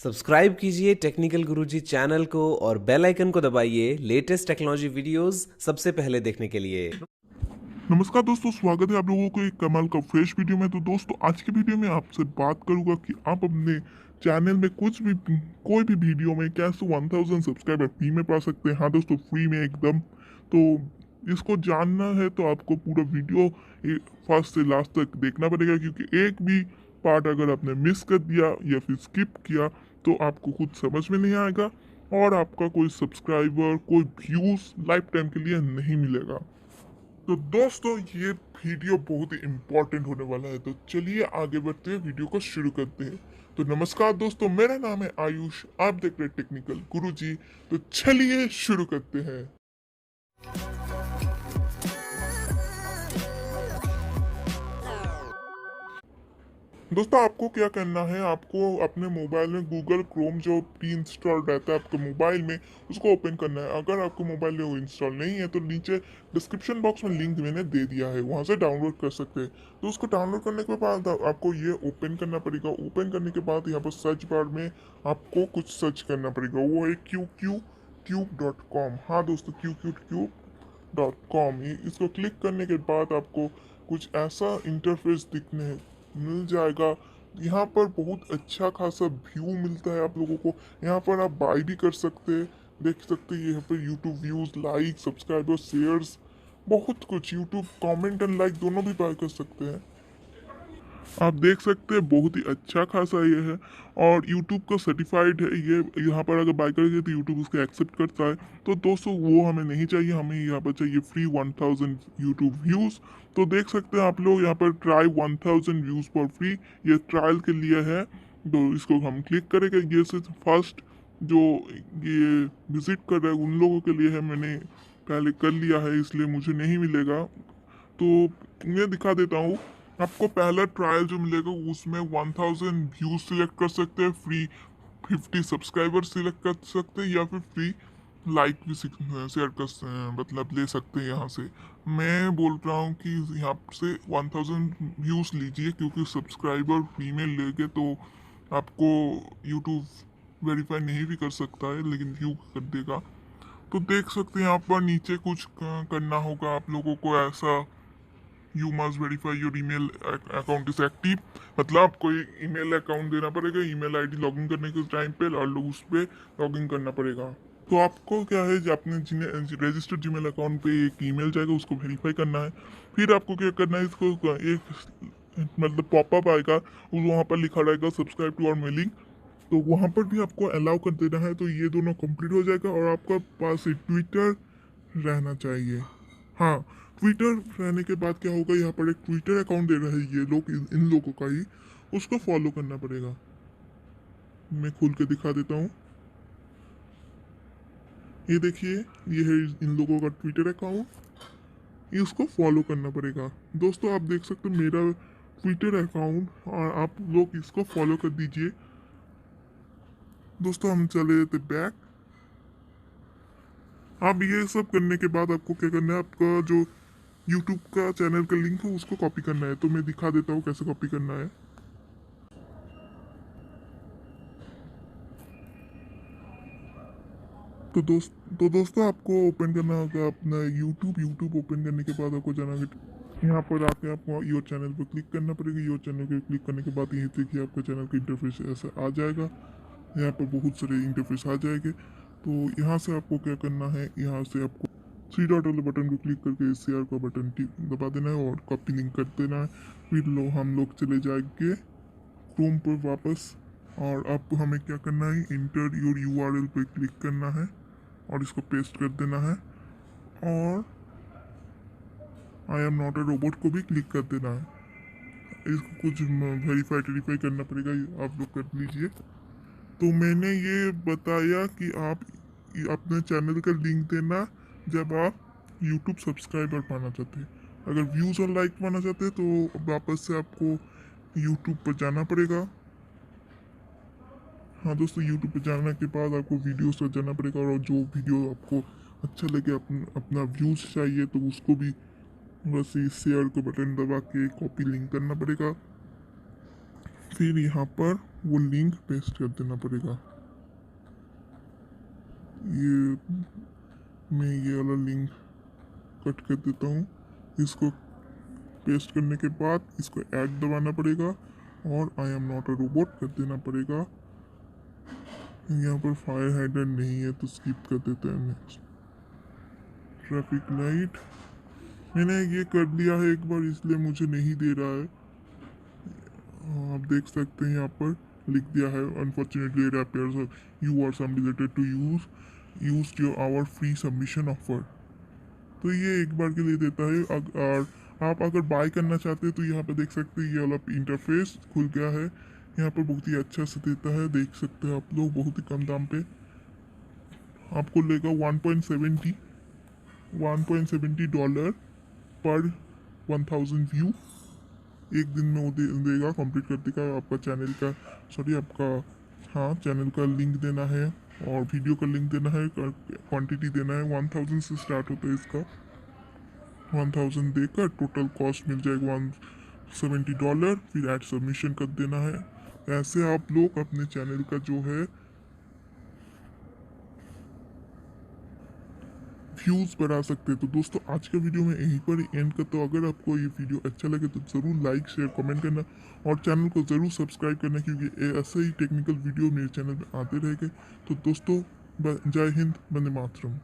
Subscribe कीजिए technical गुरुजी channel को और बेल आइकन को दबाइए लेटेस्ट टेक्नोलॉजी वीडियोस सबसे पहले देखने के लिए। नमस्कार दोस्तों, स्वागत है आप लोगों को एक कमाल का फ्रेश वीडियो में। तो दोस्तों, आज की वीडियो में आपसे बात करूंगा कि आप अपने चैनल में कोई भी वीडियो में कैसे 1000 सब्सक्राइबर फ्री में पा सकते हैं। हाँ दोस्तों, फ्री में एकदम। तो इसको जानना है तो आपको पूरा वीडियो फर्स्ट से लास्ट तक देखना पड़ेगा, क्योंकि एक भी पार्ट अगर आपने मिस कर दिया या फिर स्किप किया तो आपको खुद समझ में नहीं आएगा और आपका कोई सब्सक्राइबर, कोई व्यूज लाइफ टाइम के लिए नहीं मिलेगा। तो दोस्तों, ये वीडियो बहुत ही इम्पोर्टेंट होने वाला है, तो चलिए आगे बढ़ते हैं, वीडियो को शुरू करते हैं। तो नमस्कार दोस्तों, मेरा नाम है आयुष, आप देख रहे हैं टेक्निकल गुरुजी। तो चलिए शुरू करते हैं। दोस्तों, आपको क्या करना है, आपको अपने मोबाइल में गूगल क्रोम जो प्री इंस्टॉल रहता है आपके मोबाइल में, उसको ओपन करना है। अगर आपके मोबाइल में वो इंस्टॉल नहीं है तो नीचे डिस्क्रिप्शन बॉक्स में लिंक मैंने दे दिया है, वहाँ से डाउनलोड कर सकते हैं। तो उसको डाउनलोड करने के बाद आपको ये ओपन करना पड़ेगा। ओपन करने के बाद यहाँ पर सर्च बार में आपको कुछ सर्च करना पड़ेगा, वो है QQ.com। हाँ दोस्तों, QQ.com। इसको क्लिक करने के बाद आपको कुछ ऐसा इंटरफेस दिखने मिल जाएगा। यहाँ पर बहुत अच्छा खासा व्यू मिलता है आप लोगों को। यहाँ पर आप बाय भी कर सकते हैं, देख सकते हैं यहाँ पर YouTube views, like, subscriber, shares, बहुत कुछ। यूट्यूब कमेंट एंड लाइक दोनों भी बाय कर सकते हैं। आप देख सकते हैं बहुत ही अच्छा खासा ये है और यूट्यूब का सर्टिफाइड है ये। यहाँ पर अगर बाय करेंगे तो यूट्यूब उसको एक्सेप्ट करता है। तो दोस्तों, वो हमें नहीं चाहिए, हमें यहाँ पर चाहिए फ्री 1000 यूट्यूब व्यूज़। तो देख सकते हैं आप लोग यहाँ पर ट्राई 1000 व्यूज़ फॉर फ्री, ये ट्रायल के लिए है। तो इसको हम क्लिक करेंगे। ये सिर्फ फर्स्ट जो ये विजिट कर रहे हैं उन लोगों के लिए है, मैंने पहले कर लिया है इसलिए मुझे नहीं मिलेगा। तो मैं दिखा देता हूँ आपको। पहला ट्रायल जो मिलेगा उसमें 1000 व्यूज सिलेक्ट कर सकते हैं, फ्री 50 सब्सक्राइबर सिलेक्ट कर सकते हैं, या फिर फ्री लाइक भी शेयर कर मतलब ले सकते हैं यहाँ से। मैं बोल रहा हूँ कि यहाँ से 1000 व्यूज लीजिए, क्योंकि सब्सक्राइबर फ्री में लेके तो आपको यूट्यूब वेरीफाई नहीं भी कर सकता है, लेकिन व्यू कर देगा। तो देख सकते हैं यहाँ पर नीचे कुछ करना होगा आप लोगों को ऐसा। You must verify your email account is active, मतलब आपको एक ईमेल अकाउंट देना पड़ेगा। ईमेल आईडी लॉगिन करने के टाइम पे और लोग उस पर लॉगिन करना पड़ेगा। तो आपको क्या है, अपने रजिस्टर्ड जीमेल अकाउंट पे एक ईमेल जाएगा, उसको वेरीफाई करना है। फिर आपको क्या करना है, इसको एक मतलब पॉपअप आएगा, वहाँ पर लिखा रहेगा सब्सक्राइब टू आवर मेलिंग। तो वहाँ पर भी आपको अलाउ कर देना है। तो ये दोनों कंप्लीट हो जाएगा और आपका पास ट्विटर रहना चाहिए। हाँ, ट्विटर रहने के बाद क्या होगा, यहाँ पर एक ट्विटर अकाउंट दे रहे हैं ये लोग, इन लोगों का ही, उसको फॉलो करना पड़ेगा। मैं खोल के दिखा देता हूँ। ये देखिए, ये है इन लोगों का ट्विटर अकाउंट, इसको फॉलो करना पड़ेगा। दोस्तों, आप देख सकते हो मेरा ट्विटर अकाउंट, और आप लोग इसको फॉलो कर दीजिए। दोस्तों, हम चले जाते बैक। अब ये सब करने के बाद आपको क्या करना है, आपका जो यूट्यूब का चैनल का लिंक है उसको कॉपी करना है। तो मैं दिखा देता हूँ कैसे कॉपी करना है। तो दोस्तों, आपको ओपन करना होगा अपना यूट्यूब। यूट्यूब ओपन करने के बाद आपको जाना होगा, यहाँ पर आके आपको योर चैनल पर क्लिक करना पड़ेगा। योर चैनल पर क्लिक करने के बाद यहीं देखिए आपका चैनल का इंटरफेस ऐसा आ जाएगा। यहाँ पर बहुत सारे इंटरफेस आ जाएंगे। तो यहाँ से आपको क्या करना है, यहाँ से आपको थ्री डॉट वाले बटन को क्लिक करके शेयर का बटन दबा देना है और कॉपी लिंक कर देना है। फिर हम लोग चले जाएंगे क्रोम पर वापस, और अब हमें क्या करना है, इंटर योर यूआरएल पे क्लिक करना है और इसको पेस्ट कर देना है, और I am not a robot को भी क्लिक कर देना है। इसको कुछ वेरीफाई करना पड़ेगा, आप लोग कर लीजिए। तो मैंने ये बताया कि आप अपने चैनल का लिंक देना जब आप यूट्यूब सब्सक्राइबर पाना चाहते हैं। अगर व्यूज़ और लाइक पाना चाहते हैं तो वापस से आपको यूट्यूब पर जाना पड़ेगा। हाँ दोस्तों, यूट्यूब पे जाने के बाद आपको वीडियोस पर जाना पड़ेगा, और जो वीडियो आपको अच्छा लगे, अपना व्यूज़ चाहिए तो उसको भी बस ये शेयर को बटन दबा के कॉपी लिंक करना पड़ेगा। फिर यहाँ पर वो लिंक पेस्ट कर देना पड़ेगा। ये मैं ये वाला लिंक कट कर देता हूँ। इसको पेस्ट करने के बाद इसको ऐड दबाना पड़ेगा और I am not a robot कर देना पड़ेगा। यहाँ पर फायर हाइड्रेंट नहीं है तो स्किप कर देते हैं। नेक्स्ट ट्रैफिक लाइट मैंने ये कर लिया है एक बार, इसलिए मुझे नहीं दे रहा है। आप देख सकते हैं यहाँ पर लिख दिया है unfortunately it appears you are some related to use your hour free submission offer. तो ये एक बार के लिए देता है। और आप अगर बाय करना चाहते हैं तो यहाँ पे देख सकते हैं ये वाला इंटरफेस खुल गया है। यहाँ पर बहुत ही अच्छा से देता है, देख सकते हैं आप लोग, बहुत ही कम दाम पे आपको लेगा $1.70 पर 1000 व्यू। एक दिन में वो देगा, कंप्लीट कर देगा। आपका चैनल का चैनल का लिंक देना है और वीडियो का लिंक देना है, क्वांटिटी देना है। 1000 से स्टार्ट होता है इसका। 1000 देकर टोटल कॉस्ट मिल जाएगा $170। फिर ऐड सबमिशन कर देना है। ऐसे आप लोग अपने चैनल का जो है व्यूज बढ़ा सकते हैं। तो दोस्तों आज का वीडियो मैं यहीं पर एंड करता हूँ। अगर आपको ये वीडियो अच्छा लगे तो ज़रूर लाइक शेयर कमेंट करना और चैनल को ज़रूर सब्सक्राइब करना, क्योंकि ऐसे ही टेक्निकल वीडियो मेरे चैनल पे आते रहेंगे। तो दोस्तों जय हिंद, वंदे मातरम।